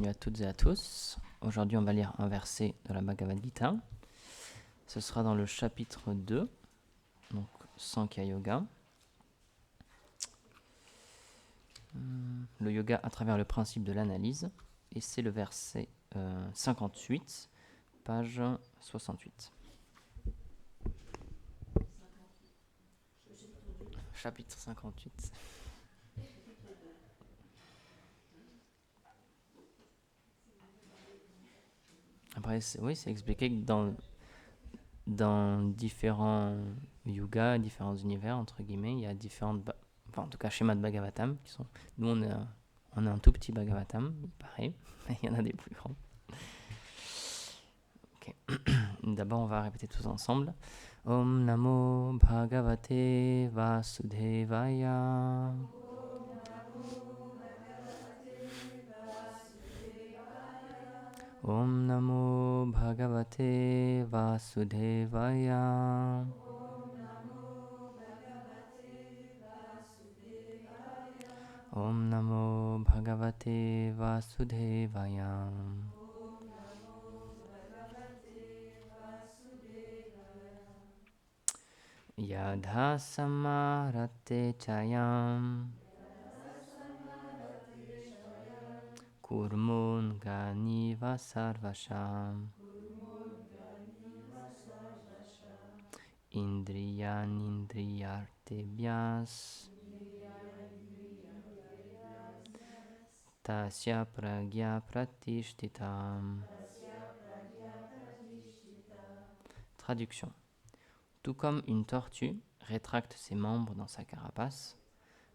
bienvenue à toutes et à tous. Aujourd'hui, on va lire un verset de la Bhagavad Gita. Ce sera dans le chapitre 2, donc Sankhya Yoga. Le yoga à travers le principe de l'analyse. Et c'est le verset 58, page 68. Chapitre 58. Après, c'est expliqué que dans différents yogas, différents univers, entre guillemets, il y a différentes, en tout cas schémas de Bhagavatam qui sont. Nous, on a un tout petit Bhagavatam, il paraît, mais il y en a des plus grands. Ok. D'abord, on va répéter tous ensemble. Om Namo Bhagavate Vasudevaya. Om Namo Bhagavate Vasudevaya. Om Namo Bhagavate Vasudevaya. Yadha samarate chayam kurmun ganiva sarvasham indriyanindriyartebhyas tasya pragya pratishtitam. Traduction. Tout comme une tortue rétracte ses membres dans sa carapace,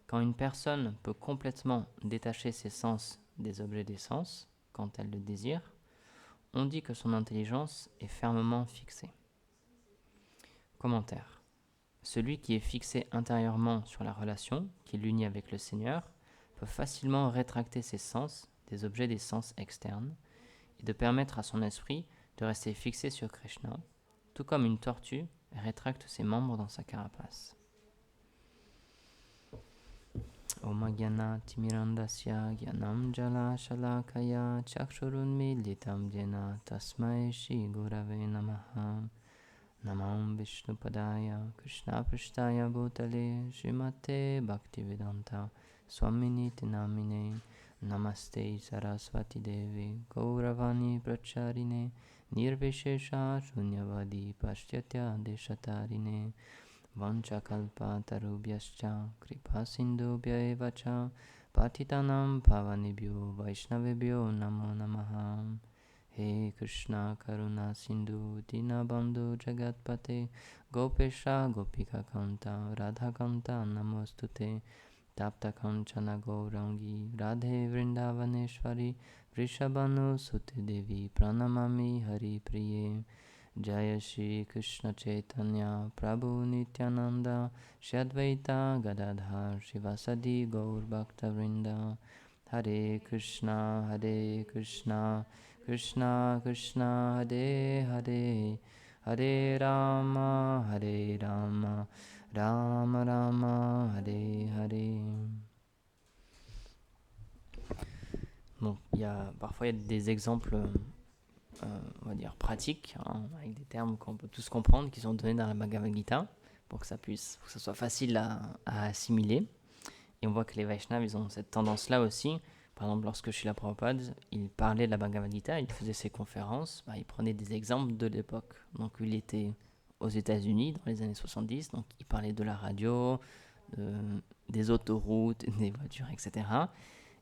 quand une personne peut complètement détacher ses sens des objets des sens, quand elle le désire, on dit que son intelligence est fermement fixée. Commentaire. Celui qui est fixé intérieurement sur la relation qui l'unit avec le Seigneur peut facilement rétracter ses sens des objets des sens externes et de permettre à son esprit de rester fixé sur Krishna, tout comme une tortue rétracte ses membres dans sa carapace. Om Gyana Timirandasya Gyanam Jala Shalakaya Chakshurun Militam Jena Tasmai Shri Gurave Namaha. Namam Vishnupadaya Krishna Prishtaya Bhutale Srimate Bhaktivedanta Swaminiti Namine Namaste Saraswati Devi Gauravani Pracharine Nirvishesha Shunyavadi Pashyatya Deshatarine Vanchakalpa Tarubhyascha Kripa Sindhubhya Evacha Patitanam Pavanebhyo Vaishnavebhyo Namo Namaha. He Krishna Karuna Sindhu Dinabandhu Jagatpate Gopesha Gopika Kanta Radha Kanta Namostute Tapta Kanchana Gaurangi Radhe Vrindavaneshwari Vrishabhanu Sute Devi Pranamami Hari Priye. Jaya Shri Krishna Chaitanya Prabhu Nityananda Shri Advaita Gadadhar Shivasadi Gaur Bhakta Vrinda. Hare Krishna Krishna Krishna Hare Hare Hare Rama Rama Rama Hare Hare. Donc parfois il y a des exemples on va dire pratiques, avec des termes qu'on peut tous comprendre, qui sont donnés dans la Bhagavad Gita pour que ça soit facile à assimiler. Et on voit que les Vaishnavas, ils ont cette tendance-là aussi. Par exemple, lorsque Srila Prabhupada, il parlait de la Bhagavad Gita, il faisait ses conférences, il prenait des exemples de l'époque. Donc, il était aux États-Unis dans les années 70, donc il parlait de la radio, des autoroutes, des voitures, etc.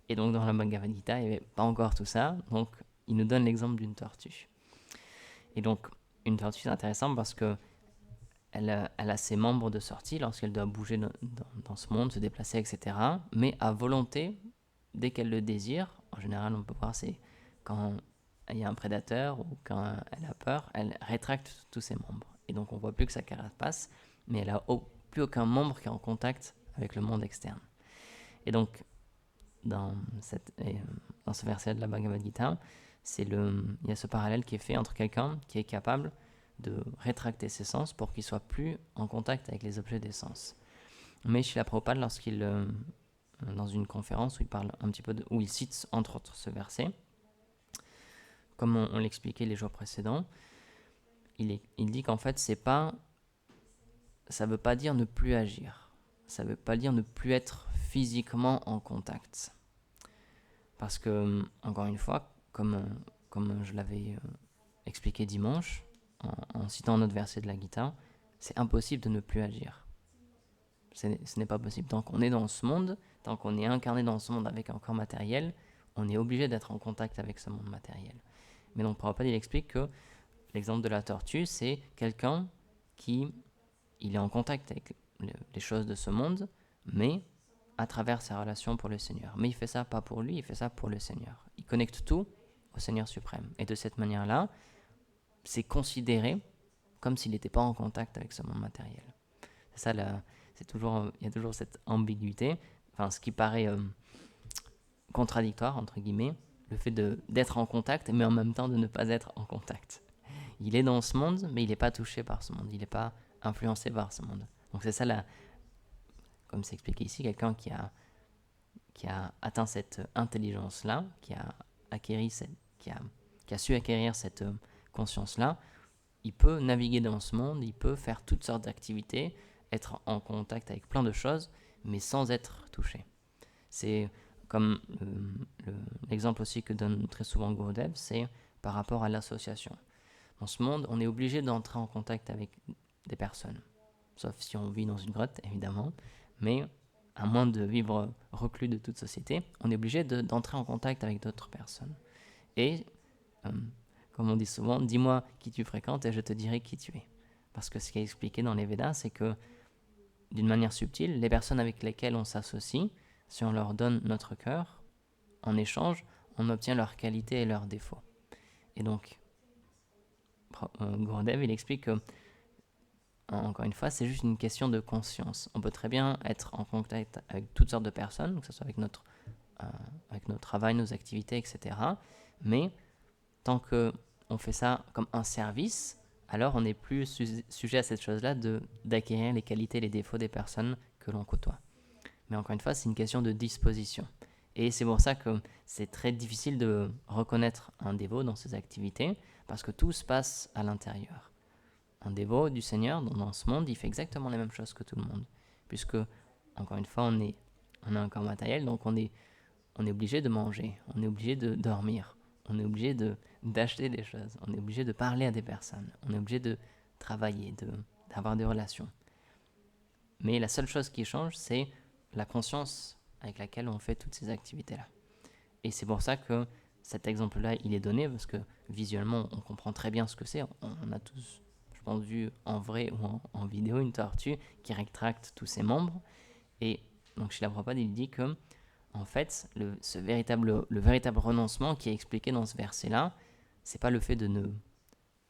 Et donc, dans la Bhagavad Gita, il n'y avait pas encore tout ça. Donc, il nous donne l'exemple d'une tortue. Et donc, une tortue, c'est intéressant parce que elle a ses membres de sortie lorsqu'elle doit bouger dans ce monde, se déplacer, etc. Mais à volonté, dès qu'elle le désire, en général, on peut voir, c'est quand il y a un prédateur ou quand elle a peur, elle rétracte tous ses membres. Et donc, on ne voit plus que sa carapace, mais elle n'a plus aucun membre qui est en contact avec le monde externe. Et donc, dans ce verset de la Bhagavad Gita, il y a ce parallèle qui est fait entre quelqu'un qui est capable de rétracter ses sens pour qu'il soit plus en contact avec les objets des sens. Mais Srila Prabhupada, lorsqu'il dans une conférence où il parle un petit peu où il cite entre autres ce verset, comme on l'expliquait les jours précédents, il dit qu'en fait, ça veut pas dire ne plus agir. Ça veut pas dire ne plus être physiquement en contact. Parce que, encore une fois, comme je l'avais expliqué dimanche, en citant un autre verset de la Gita, c'est impossible de ne plus agir. Ce n'est pas possible. Tant qu'on est dans ce monde, tant qu'on est incarné dans ce monde avec un corps matériel, on est obligé d'être en contact avec ce monde matériel. Mais donc Prabhupada il explique que l'exemple de la tortue, c'est quelqu'un qui il est en contact avec les choses de ce monde, mais à travers sa relation pour le Seigneur. Mais il fait ça pas pour lui, il fait ça pour le Seigneur. Il connecte tout au Seigneur suprême. Et de cette manière-là, c'est considéré comme s'il n'était pas en contact avec ce monde matériel. C'est ça, il y a toujours cette ambiguïté, enfin ce qui paraît contradictoire, entre guillemets, le fait d'être en contact, mais en même temps de ne pas être en contact. Il est dans ce monde, mais il n'est pas touché par ce monde, il n'est pas influencé par ce monde. Donc c'est ça, comme c'est expliqué ici, quelqu'un qui a atteint cette intelligence-là, qui a su acquérir cette conscience-là, il peut naviguer dans ce monde, il peut faire toutes sortes d'activités, être en contact avec plein de choses, mais sans être touché. C'est comme l'exemple aussi que donne très souvent Gurudev, c'est par rapport à l'association. Dans ce monde, on est obligé d'entrer en contact avec des personnes, sauf si on vit dans une grotte, évidemment, mais à moins de vivre reclus de toute société, on est obligé d'entrer en contact avec d'autres personnes. Et, comme on dit souvent, dis-moi qui tu fréquentes et je te dirai qui tu es. Parce que ce qui est expliqué dans les Védas, c'est que, d'une manière subtile, les personnes avec lesquelles on s'associe, si on leur donne notre cœur, en échange, on obtient leurs qualités et leurs défauts. Et donc, Gurudev, il explique que, encore une fois, c'est juste une question de conscience. On peut très bien être en contact avec toutes sortes de personnes, que ce soit avec notre travail, nos activités, etc. Mais tant qu'on fait ça comme un service, alors on n'est plus sujet à cette chose-là d'acquérir les qualités et les défauts des personnes que l'on côtoie. Mais encore une fois, c'est une question de disposition. Et c'est pour ça que c'est très difficile de reconnaître un dévot dans ses activités, parce que tout se passe à l'intérieur. Un dévot du Seigneur, dans ce monde, il fait exactement les mêmes choses que tout le monde. Puisque, encore une fois, on a un corps matériel, donc on est obligé de manger, on est obligé de dormir, on est obligé d'acheter des choses, on est obligé de parler à des personnes, on est obligé de travailler, d'avoir des relations. Mais la seule chose qui change, c'est la conscience avec laquelle on fait toutes ces activités-là. Et c'est pour ça que cet exemple-là, il est donné, parce que visuellement, on comprend très bien ce que c'est. On a tous, je pense, vu en vrai ou en vidéo une tortue qui rétracte tous ses membres. Et donc, Srila Prabhupada, il dit que, en fait, le véritable renoncement qui est expliqué dans ce verset-là, c'est pas le fait de ne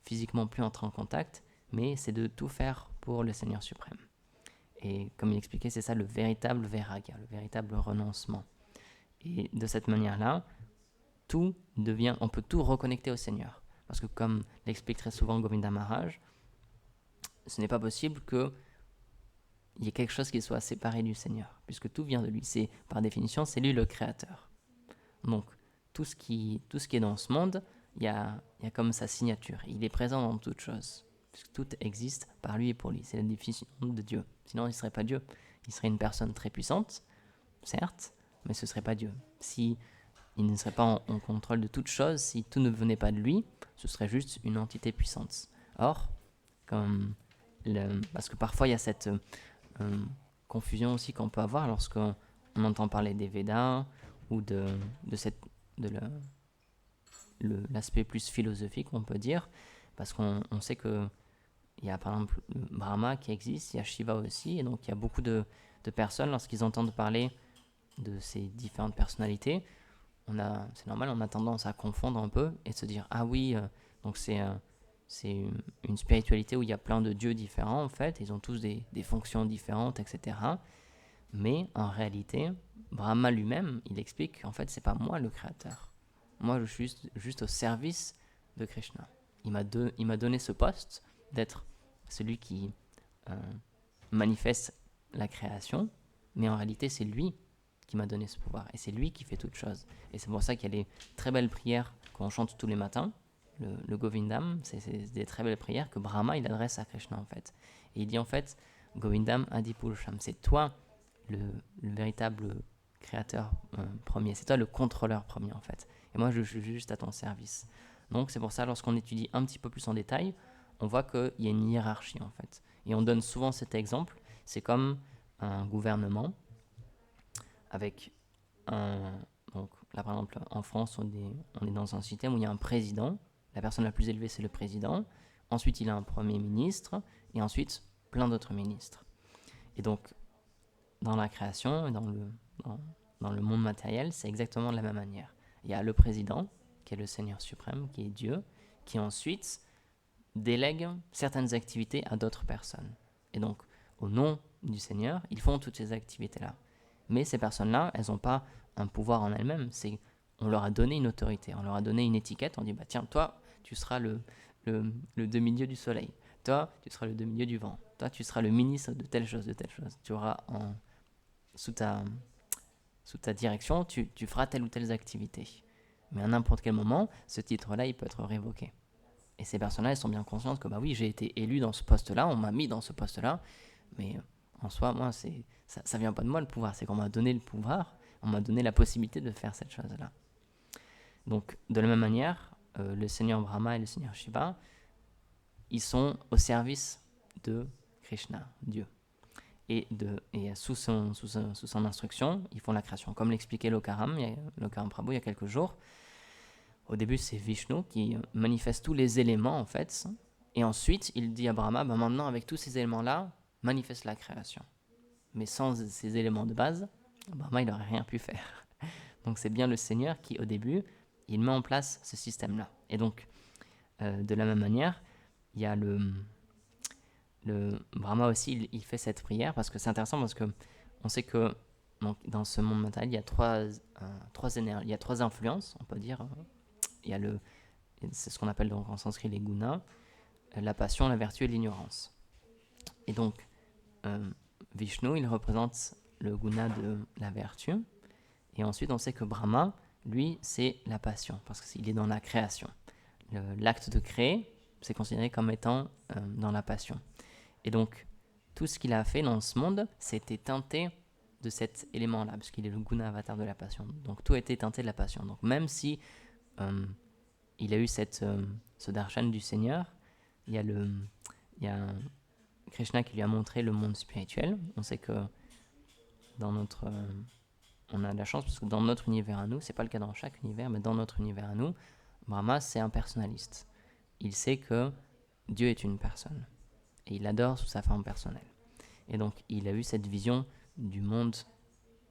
physiquement plus entrer en contact, mais c'est de tout faire pour le Seigneur suprême. Et comme il expliquait, c'est ça le véritable vairagya, le véritable renoncement. Et de cette manière-là, on peut tout reconnecter au Seigneur. Parce que comme l'explique très souvent Govinda Maharaj, ce n'est pas possible qu'il y ait quelque chose qui soit séparé du Seigneur, puisque tout vient de lui. Par définition, c'est lui le créateur. Donc, tout ce qui est dans ce monde, il y a comme sa signature. Il est présent dans toute chose. Puisque tout existe par lui et pour lui. C'est la définition de Dieu. Sinon, il ne serait pas Dieu. Il serait une personne très puissante, certes, mais ce ne serait pas Dieu. Si il ne serait pas en contrôle de toute chose, si tout ne venait pas de lui, ce serait juste une entité puissante. Or, parce que parfois il y a cette confusion aussi qu'on peut avoir lorsqu'on entend parler des Védas ou de l'aspect plus philosophique, on peut dire, parce qu'on sait que il y a par exemple Brahma qui existe, il y a Shiva aussi, et donc il y a beaucoup de personnes, lorsqu'ils entendent parler de ces différentes personnalités, c'est normal, on a tendance à confondre un peu et se dire ah oui, donc c'est une spiritualité où il y a plein de dieux différents en fait, ils ont tous des fonctions différentes, etc. Mais en réalité, Brahma lui-même, il explique en fait c'est pas moi le créateur. Moi je suis juste au service de Krishna. Il m'a donné ce poste d'être celui qui manifeste la création, mais en réalité c'est lui qui m'a donné ce pouvoir, et c'est lui qui fait toutes choses. Et c'est pour ça qu'il y a les très belles prières qu'on chante tous les matins, le Govindam, c'est des très belles prières que Brahma il adresse à Krishna en fait. Et il dit en fait, Govindam Adipurusham, c'est toi le véritable créateur premier, c'est toi le contrôleur premier en fait. Et moi je suis juste à ton service. Donc c'est pour ça, lorsqu'on étudie un petit peu plus en détail, on voit qu'il y a une hiérarchie en fait. Et on donne souvent cet exemple, c'est comme un gouvernement avec un... Donc là par exemple en France on est dans un système où il y a un président, la personne la plus élevée c'est le président, ensuite il a un premier ministre et ensuite plein d'autres ministres. Et donc dans la création et dans le monde matériel c'est exactement de la même manière. Il y a le président qui est le Seigneur suprême, qui est Dieu, qui ensuite délègue certaines activités à d'autres personnes. Et donc, au nom du Seigneur, ils font toutes ces activités-là. Mais ces personnes-là, elles n'ont pas un pouvoir en elles-mêmes. On leur a donné une autorité, on leur a donné une étiquette. On dit, bah tiens, toi, tu seras le demi-dieu du soleil. Toi, tu seras le demi-dieu du vent. Toi, tu seras le ministre de telle chose, de telle chose. Tu auras sous ta direction, tu feras telle ou telle activité. Mais à n'importe quel moment, ce titre-là, il peut être révoqué. Et ces personnes-là, elles sont bien conscientes que, bah oui, j'ai été élu dans ce poste-là, on m'a mis dans ce poste-là, mais en soi, moi, ça vient pas de moi le pouvoir, c'est qu'on m'a donné le pouvoir, on m'a donné la possibilité de faire cette chose-là. Donc, de la même manière, le Seigneur Brahma et le Seigneur Shiva, ils sont au service de Krishna, Dieu. Et sous son instruction, ils font la création. Comme l'expliquait Lokaram Prabhu il y a quelques jours, au début, c'est Vishnu qui manifeste tous les éléments, en fait. Et ensuite, il dit à Brahma, bah maintenant, avec tous ces éléments-là, manifeste la création. Mais sans ces éléments de base, Brahma, il n'aurait rien pu faire. Donc, c'est bien le Seigneur qui, au début, il met en place ce système-là. Et donc, de la même manière, il y a le Brahma aussi, il fait cette prière, parce que c'est intéressant, parce que on sait que donc, dans ce monde matériel, il y a trois énergies, il y a trois influences, on peut dire. Il y a c'est ce qu'on appelle donc en sanskrit les gunas, la passion, la vertu et l'ignorance. Et donc, Vishnu, il représente le guna de la vertu. Et ensuite, on sait que Brahma, lui, c'est la passion, parce qu'il est dans la création. L'acte de créer, c'est considéré comme étant dans la passion. Et donc, tout ce qu'il a fait dans ce monde, c'était teinté de cet élément-là, parce qu'il est le guna avatar de la passion. Donc, tout était teinté de la passion. Donc, même si il a eu ce darshan du Seigneur, il y a Krishna qui lui a montré le monde spirituel. On sait que on a de la chance parce que dans notre univers à nous, c'est pas le cas dans chaque univers, mais dans notre univers à nous, Brahma c'est un personnaliste. Il sait que Dieu est une personne et il l'adore sous sa forme personnelle. Et donc il a eu cette vision du monde,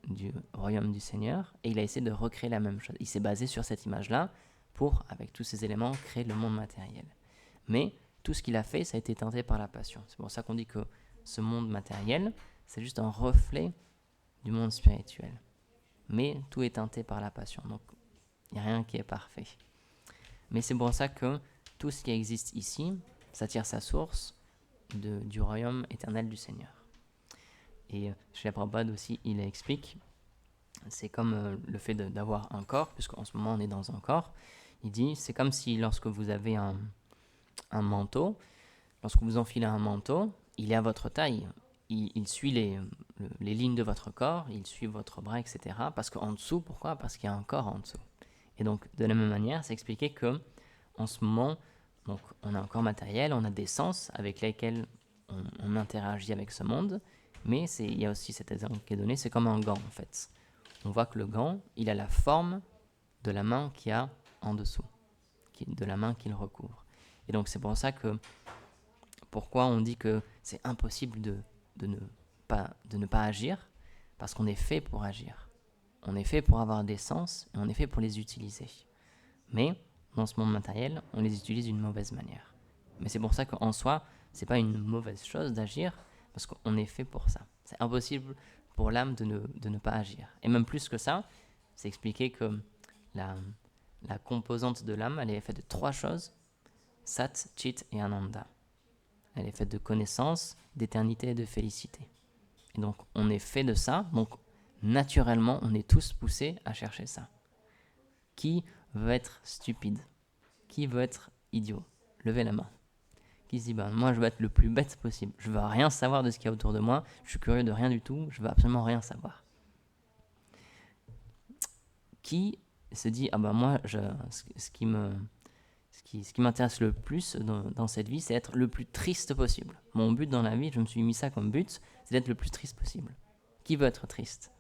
du royaume du Seigneur, et il a essayé de recréer la même chose. Il s'est basé sur cette image-là pour, avec tous ces éléments, créer le monde matériel. Mais tout ce qu'il a fait, ça a été teinté par la passion. C'est pour ça qu'on dit que ce monde matériel, c'est juste un reflet du monde spirituel. Mais tout est teinté par la passion. Donc, il n'y a rien qui est parfait. Mais c'est pour ça que tout ce qui existe ici, ça tire sa source du royaume éternel du Seigneur. Et Srila Prabhupada aussi, il explique, c'est comme le fait d'avoir un corps, puisqu'en ce moment on est dans un corps. Il dit, c'est comme si lorsque vous avez un manteau, lorsque vous enfilez un manteau, il est à votre taille. Il suit les lignes de votre corps, il suit votre bras, etc. Parce qu'en dessous, pourquoi ? Parce qu'il y a un corps en dessous. Et donc, de la même manière, c'est expliqué que en ce moment, donc, on a un corps matériel, on a des sens avec lesquels on interagit avec ce monde, mais il y a aussi cet exemple qui est donné, c'est comme un gant en fait. On voit que le gant, il a la forme de la main qu'il y a en dessous, de la main qu'il recouvre. Et donc, c'est pour ça que pourquoi on dit que c'est impossible de ne pas agir, parce qu'on est fait pour agir. On est fait pour avoir des sens et on est fait pour les utiliser. Mais dans ce monde matériel, on les utilise d'une mauvaise manière. Mais c'est pour ça qu'en soi, c'est pas une mauvaise chose d'agir, parce qu'on est fait pour ça. C'est impossible pour l'âme de ne pas agir. Et même plus que ça, c'est expliqué que la composante de l'âme, elle est faite de 3 choses, Sat, Chit et Ananda. Elle est faite de connaissance, d'éternité et de félicité. Et donc, on est fait de ça. Donc, naturellement, on est tous poussés à chercher ça. Qui veut être stupide ? Qui veut être idiot, levez la main. Qui se dit, moi je veux être le plus bête possible. Je veux rien savoir de ce qu'il y a autour de moi. Je suis curieux de rien du tout. Je veux absolument rien savoir. Qui se dit, moi, ce qui m'intéresse le plus dans cette vie, c'est être le plus triste possible. Mon but dans la vie, je me suis mis ça comme but, c'est d'être le plus triste possible. Qui veut être triste?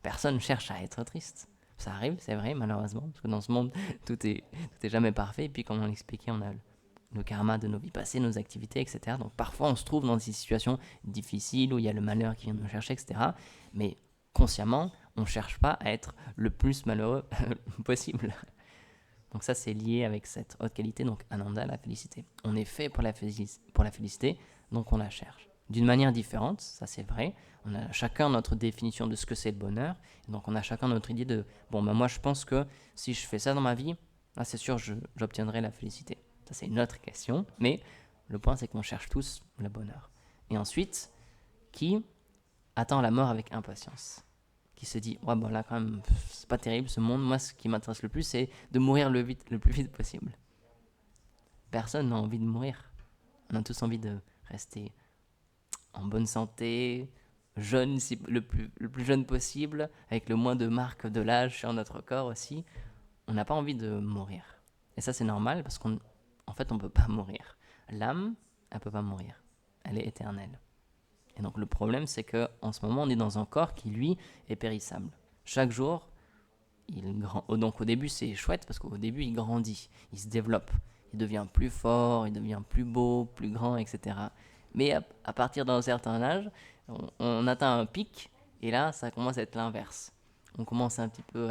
Personne cherche à être triste. Ça arrive, c'est vrai, malheureusement, parce que dans ce monde, tout est jamais parfait. Et puis, comme on l'expliquait, on a le karma de nos vies passées, nos activités, etc. Donc, parfois, on se trouve dans des situations difficiles où il y a le malheur qui vient nous chercher, etc. Mais consciemment, on ne cherche pas à être le plus malheureux possible. Donc ça, c'est lié avec cette haute qualité, donc Ananda, la félicité. On est fait pour la félicité, donc on la cherche. D'une manière différente, ça c'est vrai. On a chacun notre définition de ce que c'est le bonheur. Donc on a chacun notre idée de, moi je pense que si je fais ça dans ma vie, là c'est sûr j'obtiendrai la félicité. Ça c'est une autre question, mais le point c'est qu'on cherche tous le bonheur. Et ensuite, qui attend la mort avec impatience? Qui se dit, là quand même, c'est pas terrible ce monde, moi ce qui m'intéresse le plus c'est de mourir le plus vite possible. Personne n'a envie de mourir. On a tous envie de rester en bonne santé, jeune, le plus jeune possible, avec le moins de marques de l'âge sur notre corps aussi. On n'a pas envie de mourir. Et ça c'est normal parce qu'en fait on peut pas mourir. L'âme, elle peut pas mourir. Elle est éternelle. Et donc le problème, c'est qu'en ce moment, on est dans un corps qui, lui, est périssable. Chaque jour, donc au début, c'est chouette parce qu'au début, il grandit, il se développe, il devient plus fort, il devient plus beau, plus grand, etc. Mais à partir d'un certain âge, on atteint un pic et là, ça commence à être l'inverse. On commence un petit peu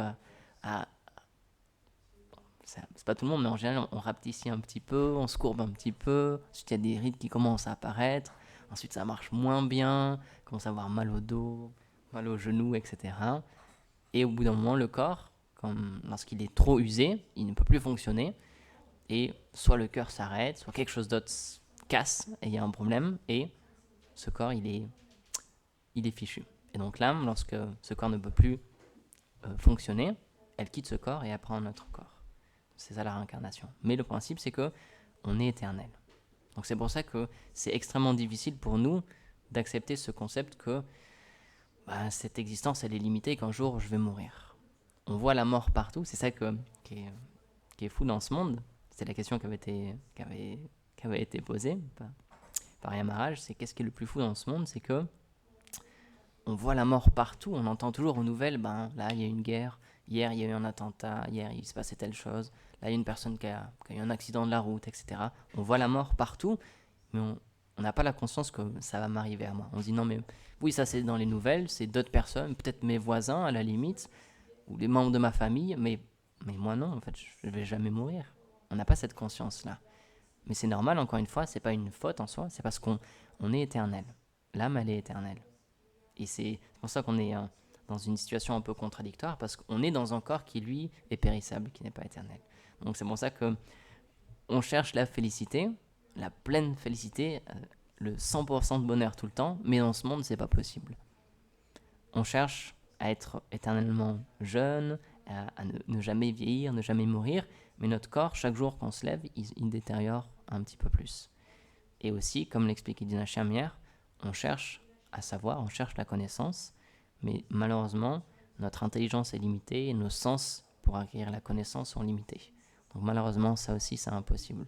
c'est pas tout le monde, mais en général, on rapetissit un petit peu, on se courbe un petit peu. Ensuite, il y a des rides qui commencent à apparaître. Ensuite, ça marche moins bien, on commence à avoir mal au dos, mal aux genoux, etc. Et au bout d'un moment, le corps, lorsqu'il est trop usé, il ne peut plus fonctionner. Et soit le cœur s'arrête, soit quelque chose d'autre casse, et il y a un problème, et ce corps, il est fichu. Et donc l'âme, lorsque ce corps ne peut plus fonctionner, elle quitte ce corps et elle prend un autre corps. C'est ça la réincarnation. Mais le principe, c'est qu'on est éternel. Donc c'est pour ça que c'est extrêmement difficile pour nous d'accepter ce concept que cette existence, elle est limitée et qu'un jour, je vais mourir. On voit la mort partout. C'est ça qui est fou dans ce monde. C'est la question qui avait été posée par Yamaraj. C'est qu'est-ce qui est le plus fou dans ce monde? C'est que on voit la mort partout. On entend toujours aux nouvelles, là, il y a une guerre. Hier, il y a eu un attentat. Hier, il se passait telle chose. Là, il y a une personne qui a eu un accident de la route, etc. On voit la mort partout, mais on n'a pas la conscience que ça va m'arriver à moi. On se dit non, mais oui, ça c'est dans les nouvelles, c'est d'autres personnes, peut-être mes voisins à la limite, ou les membres de ma famille, mais moi non, en fait, je ne vais jamais mourir. On n'a pas cette conscience-là. Mais c'est normal, encore une fois, c'est pas une faute en soi, c'est parce qu'on est éternel. L'âme, elle est éternelle. Et c'est pour ça qu'on est dans une situation un peu contradictoire, parce qu'on est dans un corps qui, lui, est périssable, qui n'est pas éternel. Donc c'est pour ça qu'on cherche la félicité, la pleine félicité, le 100% de bonheur tout le temps, mais dans ce monde, c'est pas possible. On cherche à être éternellement jeune, à ne jamais vieillir, ne jamais mourir, mais notre corps, chaque jour qu'on se lève, il détériore un petit peu plus. Et aussi, comme l'expliquait Dina Chamière, on cherche à savoir, on cherche la connaissance, mais malheureusement, notre intelligence est limitée et nos sens pour acquérir la connaissance sont limités. Donc malheureusement, ça aussi, c'est impossible.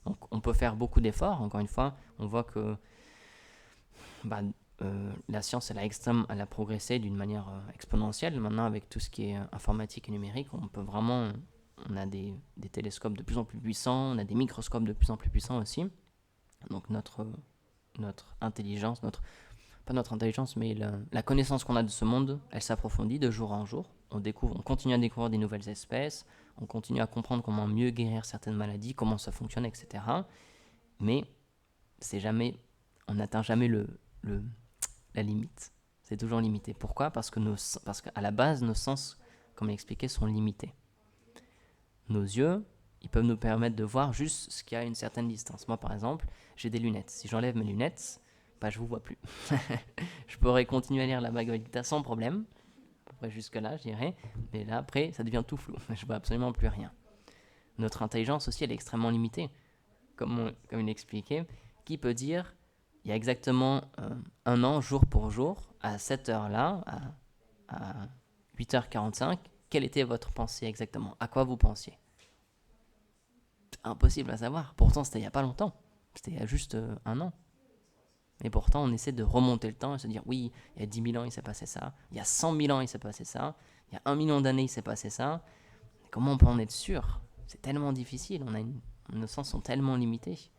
Donc on peut faire beaucoup d'efforts. Encore une fois, on voit que la science, elle a progressé d'une manière exponentielle. Maintenant, avec tout ce qui est informatique et numérique, on a des télescopes de plus en plus puissants, on a des microscopes de plus en plus puissants aussi. Donc notre intelligence, pas notre intelligence, mais la connaissance qu'on a de ce monde, elle s'approfondit de jour en jour. On continue à découvrir des nouvelles espèces, on continue à comprendre comment mieux guérir certaines maladies, comment ça fonctionne, etc. Mais on n'atteint jamais la limite. C'est toujours limité. Pourquoi? Parce qu'à la base, nos sens, comme l'expliqué, sont limités. Nos yeux, ils peuvent nous permettre de voir juste ce qu'il y a à une certaine distance. Moi, par exemple, j'ai des lunettes. Si j'enlève mes lunettes, je vous vois plus. Je pourrais continuer à lire la Bhagavad Gita sans problème, à peu près jusque là, je dirais, mais là après, ça devient tout flou. Je vois absolument plus rien. Notre intelligence aussi, elle est extrêmement limitée. Comme il expliquait, qui peut dire, il y a exactement un an, jour pour jour, à cette heure-là, à 8h45, quelle était votre pensée exactement? À quoi vous pensiez? Impossible à savoir. Pourtant, c'était il n'y a pas longtemps. C'était il y a juste un an. Et pourtant, on essaie de remonter le temps et se dire, oui, il y a 10 000 ans, il s'est passé ça. Il y a 100 000 ans, il s'est passé ça. Il y a 1 million d'années, il s'est passé ça. Comment on peut en être sûr? C'est tellement difficile. Nos sens sont tellement limités.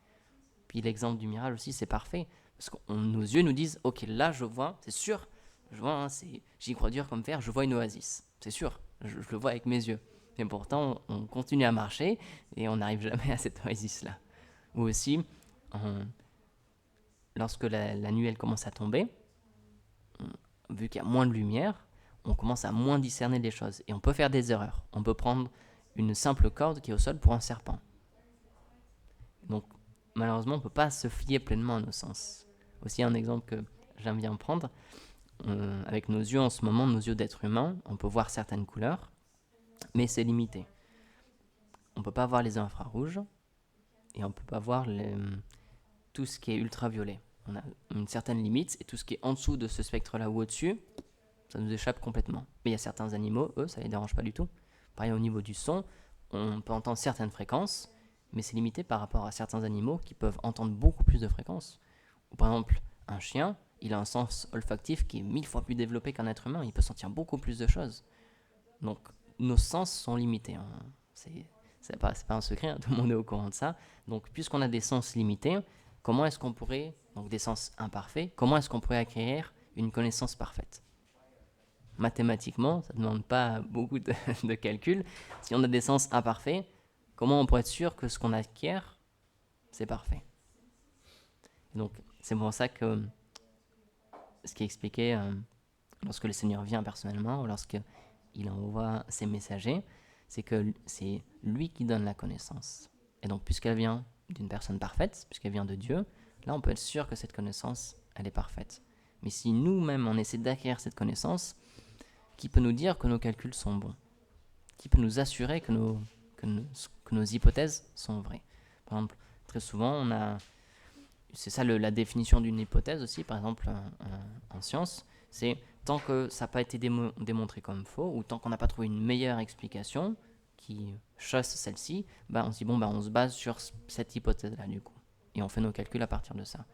Puis l'exemple du mirage aussi, c'est parfait. Parce que nos yeux nous disent, ok, là, je vois, c'est sûr. Je vois, j'y crois dur comme fer, je vois une oasis. C'est sûr. Je le vois avec mes yeux. Et pourtant, on continue à marcher et on n'arrive jamais à cette oasis-là. Ou aussi, on- lorsque la nuit elle commence à tomber, vu qu'il y a moins de lumière, on commence à moins discerner les choses. Et on peut faire des erreurs. On peut prendre une simple corde qui est au sol pour un serpent. Donc, malheureusement, on ne peut pas se fier pleinement à nos sens. Aussi, un exemple que j'aime bien prendre, avec nos yeux en ce moment, nos yeux d'être humain, on peut voir certaines couleurs, mais c'est limité. On ne peut pas voir les infrarouges et on ne peut pas voir tout ce qui est ultraviolet. On a une certaine limite et tout ce qui est en dessous de ce spectre-là ou au-dessus, ça nous échappe complètement. Mais il y a certains animaux, eux, ça ne les dérange pas du tout. Pareil au niveau du son, on peut entendre certaines fréquences, mais c'est limité par rapport à certains animaux qui peuvent entendre beaucoup plus de fréquences. Ou par exemple, un chien, il a un sens olfactif qui est 1000 fois plus développé qu'un être humain, il peut sentir beaucoup plus de choses. Donc nos sens sont limités, hein. C'est pas un secret, hein, tout le monde est au courant de ça. Donc puisqu'on a des sens limités, comment est-ce qu'on pourrait, donc des sens imparfaits, comment est-ce qu'on pourrait acquérir une connaissance parfaite? Mathématiquement, ça ne demande pas beaucoup de calcul. Si on a des sens imparfaits, comment on pourrait être sûr que ce qu'on acquiert, c'est parfait? Et donc c'est pour ça que ce qui est expliqué lorsque le Seigneur vient personnellement ou lorsqu'il envoie ses messagers, c'est que c'est lui qui donne la connaissance. Et donc puisqu'elle vient d'une personne parfaite, puisqu'elle vient de Dieu, là on peut être sûr que cette connaissance, elle est parfaite. Mais si nous-mêmes on essaie d'acquérir cette connaissance, qui peut nous dire que nos calculs sont bons? Qui peut nous assurer que nos hypothèses sont vraies? Par exemple, très souvent, c'est ça la définition d'une hypothèse aussi, par exemple en science, c'est tant que ça n'a pas été démontré comme faux, ou tant qu'on n'a pas trouvé une meilleure explication qui chasse celle-ci, bah on se dit bon, bah on se base sur cette hypothèse-là du coup. Et on fait nos calculs à partir de ça.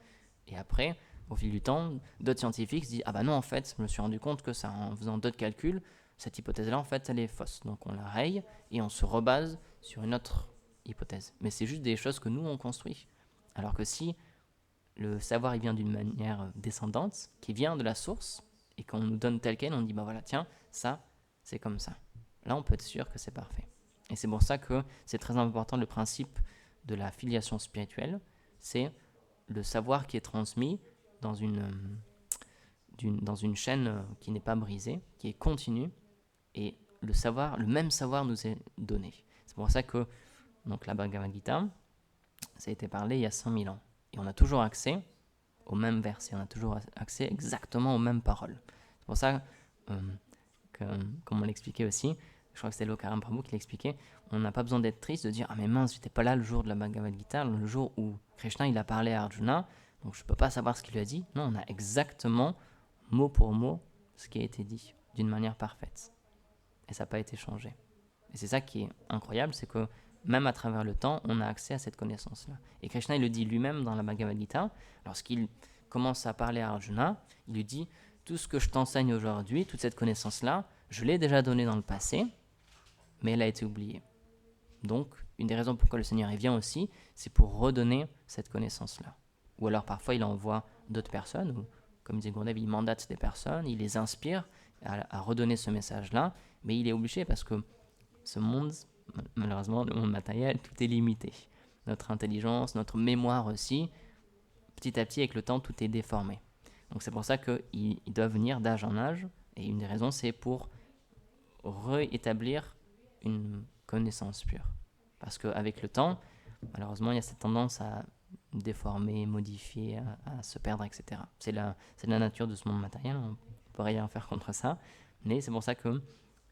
Et après, au fil du temps, d'autres scientifiques se disent ah bah non, en fait, je me suis rendu compte que ça, en faisant d'autres calculs, cette hypothèse-là, en fait, elle est fausse. Donc on la raye et on se rebase sur une autre hypothèse. Mais c'est juste des choses que nous, on construit. Alors que si le savoir il vient d'une manière descendante, qui vient de la source, et qu'on nous donne tel quel, on dit bah voilà, tiens, ça, c'est comme ça. Là, on peut être sûr que c'est parfait. Et c'est pour ça que c'est très important le principe de la filiation spirituelle, c'est le savoir qui est transmis dans dans une chaîne qui n'est pas brisée, qui est continue, et le même savoir nous est donné. C'est pour ça que donc, la Bhagavad Gita, ça a été parlé il y a 5000 ans. Et on a toujours accès aux mêmes versets, on a toujours accès exactement aux mêmes paroles. C'est pour ça euh, que, comme on l'expliquait aussi, je crois que c'était Lokaram Prabhu qui l'expliquait, on n'a pas besoin d'être triste, de dire « Ah mais mince, j'étais pas là le jour de la Bhagavad Gita, le jour où Krishna il a parlé à Arjuna, donc je peux pas savoir ce qu'il lui a dit. » Non, on a exactement, mot pour mot, ce qui a été dit, d'une manière parfaite. Et ça n'a pas été changé. Et c'est ça qui est incroyable, c'est que même à travers le temps, on a accès à cette connaissance-là. Et Krishna, il le dit lui-même dans la Bhagavad Gita, lorsqu'il commence à parler à Arjuna, il lui dit « Tout ce que je t'enseigne aujourd'hui, toute cette connaissance-là, je l'ai déjà donnée dans le passé, mais elle a été oubliée. » Donc, une des raisons pourquoi le Seigneur vient aussi, c'est pour redonner cette connaissance-là. Ou alors parfois, il envoie d'autres personnes, ou comme disait Gourdev, il mandate des personnes, il les inspire à redonner ce message-là, mais il est obligé parce que ce monde, malheureusement, le monde matériel, tout est limité. Notre intelligence, notre mémoire aussi, petit à petit, avec le temps, tout est déformé. Donc c'est pour ça qu'il doit venir d'âge en âge, et une des raisons, c'est pour réétablir une connaissance pure. Parce qu'avec le temps, malheureusement, il y a cette tendance à déformer, modifier, à se perdre, etc. C'est la nature de ce monde matériel, on ne peut rien faire contre ça, mais c'est pour ça qu'il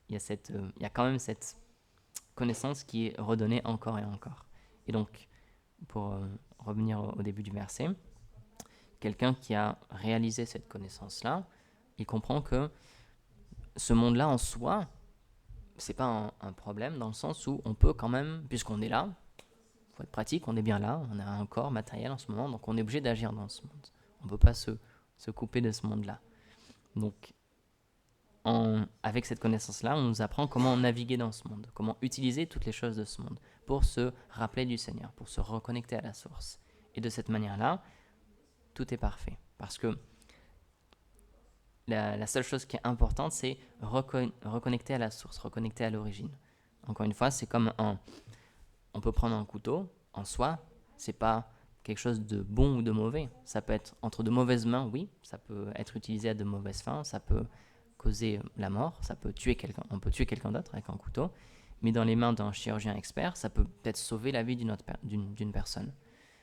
y a quand même cette connaissance qui est redonnée encore et encore. Et donc, pour revenir au début du verset, quelqu'un qui a réalisé cette connaissance-là, il comprend que ce monde-là en soi, c'est pas un problème dans le sens où on peut quand même, puisqu'on est là, faut être pratique, on est bien là, on a un corps matériel en ce moment, donc on est obligé d'agir dans ce monde. On peut pas se couper de ce monde-là. Donc, avec cette connaissance-là, on nous apprend comment naviguer dans ce monde, comment utiliser toutes les choses de ce monde pour se rappeler du Seigneur, pour se reconnecter à la source. Et de cette manière-là, tout est parfait. Parce que la seule chose qui est importante, c'est reconnecter à la source, reconnecter à l'origine. Encore une fois, c'est comme on peut prendre un couteau, en soi, c'est pas quelque chose de bon ou de mauvais. Ça peut être entre de mauvaises mains, oui, ça peut être utilisé à de mauvaises fins, ça peut causer la mort, ça peut tuer quelqu'un, on peut tuer quelqu'un d'autre avec un couteau, mais dans les mains d'un chirurgien expert, ça peut peut-être sauver la vie d'une personne.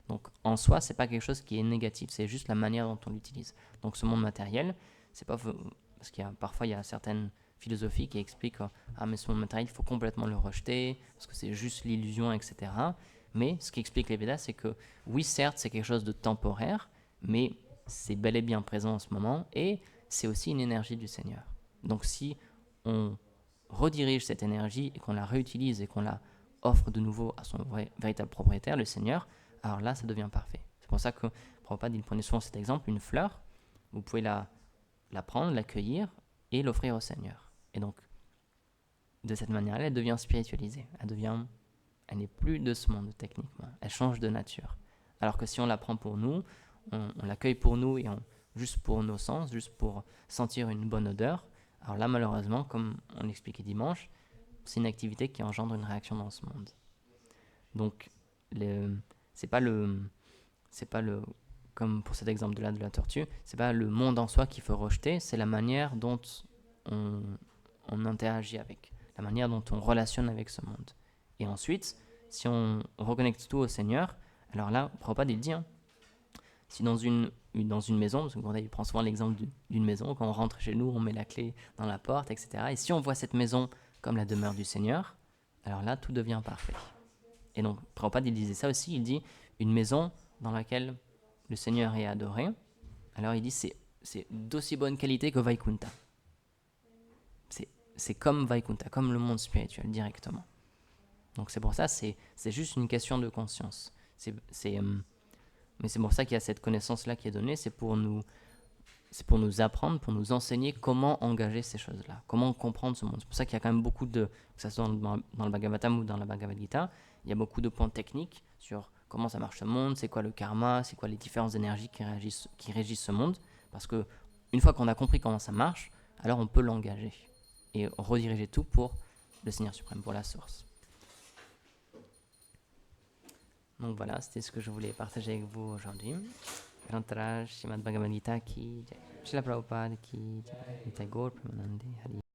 Donc en soi, c'est pas quelque chose qui est négatif, c'est juste la manière dont on l'utilise. Donc ce monde matériel, c'est pas parce parfois il y a certaines philosophies qui expliquent ah mais ce monde matériel, il faut complètement le rejeter parce que c'est juste l'illusion, etc. Mais ce qui explique les Védas, c'est que oui, certes, c'est quelque chose de temporaire, mais c'est bel et bien présent en ce moment et c'est aussi une énergie du Seigneur. Donc si on redirige cette énergie et qu'on la réutilise et qu'on la offre de nouveau à son véritable propriétaire, le Seigneur, alors là, ça devient parfait. C'est pour ça que Prabhupada, il prenait souvent cet exemple, une fleur, vous pouvez la prendre, l'accueillir et l'offrir au Seigneur. Et donc, de cette manière-là, elle devient spiritualisée. Elle n'est plus de ce monde techniquement. Elle change de nature. Alors que si on la prend pour nous, on l'accueille pour nous et juste pour nos sens, juste pour sentir une bonne odeur, alors là, malheureusement, comme on l'expliquait dimanche, c'est une activité qui engendre une réaction dans ce monde. Donc, c'est pas comme pour cet exemple de la tortue, c'est pas le monde en soi qu'il faut rejeter, c'est la manière dont on interagit avec, la manière dont on relationne avec ce monde. Et ensuite, si on reconnecte tout au Seigneur, alors là, Prabhupada il dit, si dans une maison, parce que il prend souvent l'exemple d'une maison, quand on rentre chez nous, on met la clé dans la porte, etc. Et si on voit cette maison comme la demeure du Seigneur, alors là, tout devient parfait. Et donc, Prabhupada, il disait ça aussi, il dit, une maison dans laquelle le Seigneur est adoré, alors il dit, c'est d'aussi bonne qualité que Vaikuntha. C'est comme Vaikuntha, comme le monde spirituel, directement. Donc c'est pour ça, c'est juste une question de conscience. Mais c'est pour ça qu'il y a cette connaissance-là qui est donnée, c'est pour nous apprendre, pour nous enseigner comment engager ces choses-là, comment comprendre ce monde. C'est pour ça qu'il y a quand même beaucoup que ce soit dans le Bhagavatam ou dans la Bhagavad Gita, il y a beaucoup de points techniques sur comment ça marche ce monde, c'est quoi le karma, c'est quoi les différentes énergies qui régissent ce monde. Parce que une fois qu'on a compris comment ça marche, alors on peut l'engager et rediriger tout pour le Seigneur suprême, pour la source. Donc voilà, c'était ce que je voulais partager avec vous aujourd'hui. Grantaraj, Srimad Bhagavad Gita ki, Srila Prabhupada ki, Nitai Gaur Premanande Hari.